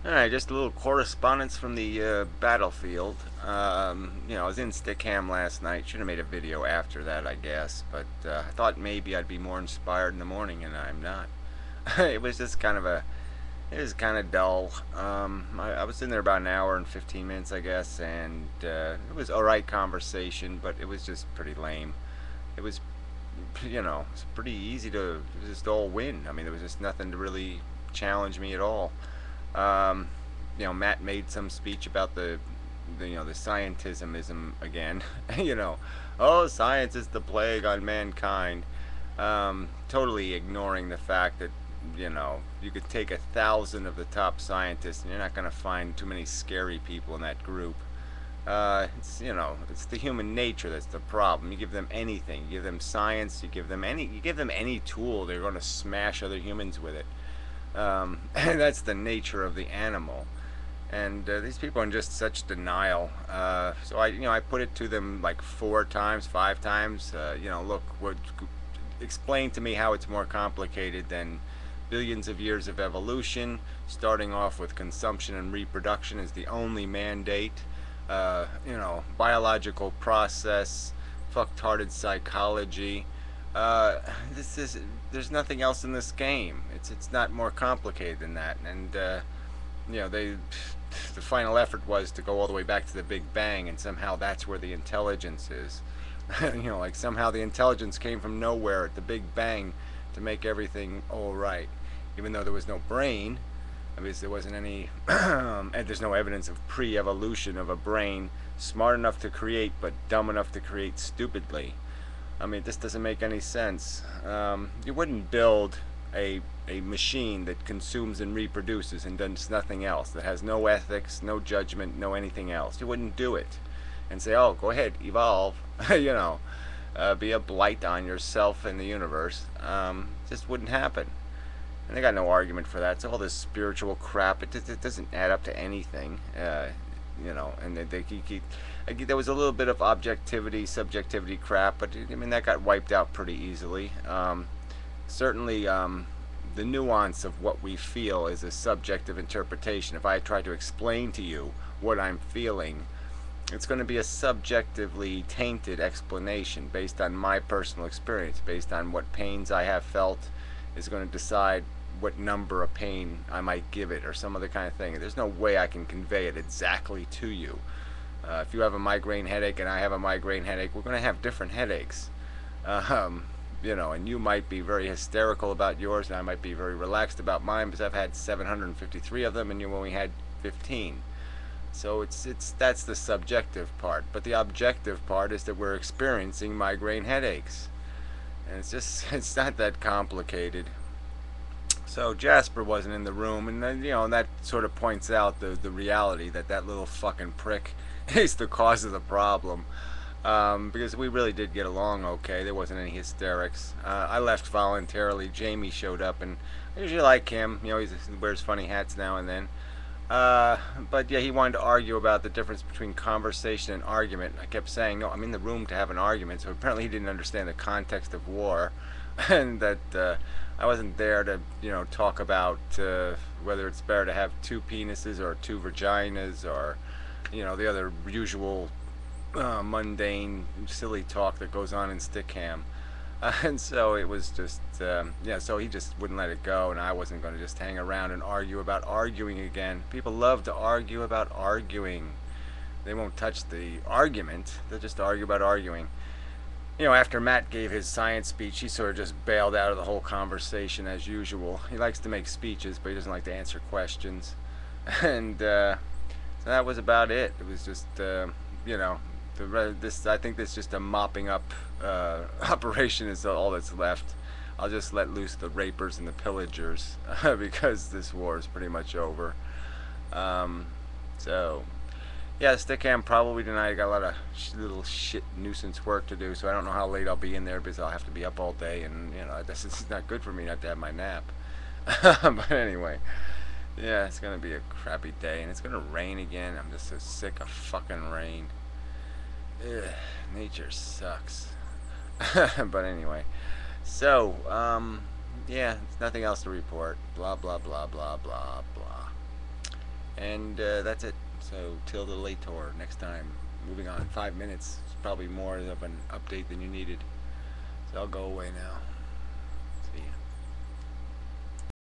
Alright, just a little correspondence from the battlefield. I was in Stickham last night. Should have made a video after that, I guess. But I thought maybe I'd be more inspired in the morning, and I'm not. It was just it was kind of dull. I was in there about an hour and 15 minutes, I guess, and it was alright conversation, but it was just pretty lame. It was, it's pretty easy to just all win. I mean, there was just nothing to really challenge me at all. Um, Matt made some speech about the scientismism again. you know, oh, science is the plague on mankind. Totally ignoring the fact that you could take 1,000 of the top scientists, and you're not going to find too many scary people in that group. It's the human nature that's the problem. You give them anything, you give them science, you give them any tool, they're going to smash other humans with it. And that's the nature of the animal. And these people are in just such denial. So I put it to them like 4 times, 5 times. Look, explain to me how it's more complicated than billions of years of evolution. Starting off with consumption and reproduction is the only mandate. Biological process, fucktarded psychology. This is There's nothing else in this game. It's not more complicated than that. And they the final effort was to go all the way back to the Big Bang, and somehow that's where the intelligence is. Like somehow the intelligence came from nowhere at the Big Bang to make everything all right, even though there was no brain. I mean, there wasn't any, and there's no evidence of pre-evolution of a brain smart enough to create but dumb enough to create stupidly. I mean, this doesn't make any sense. You wouldn't build a machine that consumes and reproduces and does nothing else, that has no ethics, no judgment, no anything else. You wouldn't do it and say, oh, go ahead, evolve, be a blight on yourself and the universe. Just wouldn't happen. And they got no argument for that. It's all this spiritual crap. It doesn't add up to anything. And there was a little bit of objectivity, subjectivity crap, but I mean that got wiped out pretty easily. Certainly, the nuance of what we feel is a subjective interpretation. If I try to explain to you what I'm feeling, it's going to be a subjectively tainted explanation based on my personal experience, based on what pains I have felt, is going to decide what number of pain I might give it or some other kind of thing. There's no way I can convey it exactly to you. If you have a migraine headache and I have a migraine headache, we're going to have different headaches. And you might be very hysterical about yours, and I might be very relaxed about mine because I've had 753 of them and you only had 15. So that's the subjective part. But the objective part is that we're experiencing migraine headaches. And it's not that complicated. So Jasper wasn't in the room, and that sort of points out the reality that little fucking prick is the cause of the problem. Because we really did get along okay. There wasn't any hysterics. I left voluntarily. Jamie showed up, and I usually like him. He wears funny hats now and then. But yeah, he wanted to argue about the difference between conversation and argument. I kept saying, no, I'm in the room to have an argument. So apparently he didn't understand the context of war, and that I wasn't there to, talk about whether it's better to have 2 penises or 2 vaginas or, the other usual mundane, silly talk that goes on in Stickham. And so it was just, so he just wouldn't let it go, and I wasn't going to just hang around and argue about arguing again. People love to argue about arguing. They won't touch the argument, they'll just argue about arguing. After Matt gave his science speech, he sort of just bailed out of the whole conversation as usual. He likes to make speeches, but he doesn't like to answer questions. And so that was about it. It was just, I think this is just a mopping up operation is all that's left. I'll just let loose the rapers and the pillagers because this war is pretty much over. So yeah, Stickham probably tonight. I got a lot of little shit nuisance work to do, so I don't know how late I'll be in there because I'll have to be up all day, and this is not good for me not to have my nap. But anyway, yeah, it's gonna be a crappy day, and it's gonna rain again. I'm just so sick of fucking rain. Ugh, nature sucks. But anyway, so yeah, there's nothing else to report. Blah blah blah blah blah blah. And that's it. So till the later next time. Moving on. 5 minutes. It's probably more of an update than you needed. So I'll go away now.